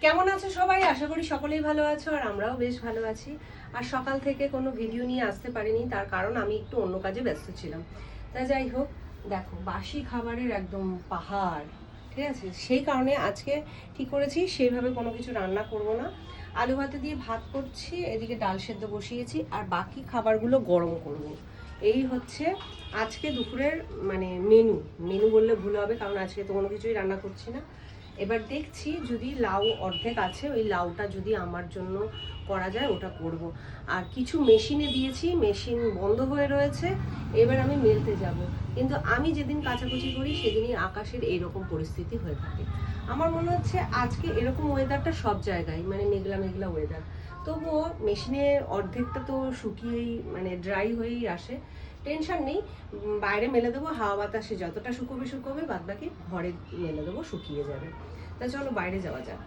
কেমন আছো সবাই? আশা করি সকলেই ভালো আছো, আর আমরাও বেশ ভালো আছি। আর সকাল থেকে কোনো ভিডিও নিয়ে আসতে পারিনি, তার কারণ আমি একটু অন্য কাজে ব্যস্ত ছিলাম। তা যাই হোক, দেখো বাসি খাবারের একদম পাহাড়, ঠিক আছে? সেই কারণে আজকে ঠিক করেছি সেইভাবে কোনো কিছু রান্না করব না। আলু ভাতে দিয়ে ভাত করছি, এদিকে ডাল সেদ্ধ বসিয়েছি, আর বাকি খাবারগুলো গরম করব। এই হচ্ছে আজকে দুপুরের মানে মেনু। মেনু বললে ভুল হবে, কারণ আজকে তো কোনো কিছুই রান্না করছি না। এবার দেখছি যদি লাউ অর্ধেক আছে, ওই লাউটা যদি আমার জন্য করা যায় ওটা করব। আর কিছু মেশিনে দিয়েছি, মেশিন বন্ধ হয়ে রয়েছে, এবার আমি মেলতে যাব। কিন্তু আমি যেদিন কাচাকুচি করি সেদিনই আকাশের এইরকম পরিস্থিতি হয়ে থাকে। আমার মনে হচ্ছে আজকে এরকম ওয়েদারটা সব জায়গায়, মানে মেঘলা মেঘলা ওয়েদার। তবুও মেশিনে অর্ধেকটা তো শুকিয়েই মানে ড্রাই হয়েই আসে, টেনশন নেই। বাইরে মেলে দেবো, হাওয়া বাতাসে যতটা শুকোবে শুকোবে, বাদ বাকি ঘরে মেলে দেবো, শুকিয়ে যাবে। তা চলো বাইরে যাওয়া যাক।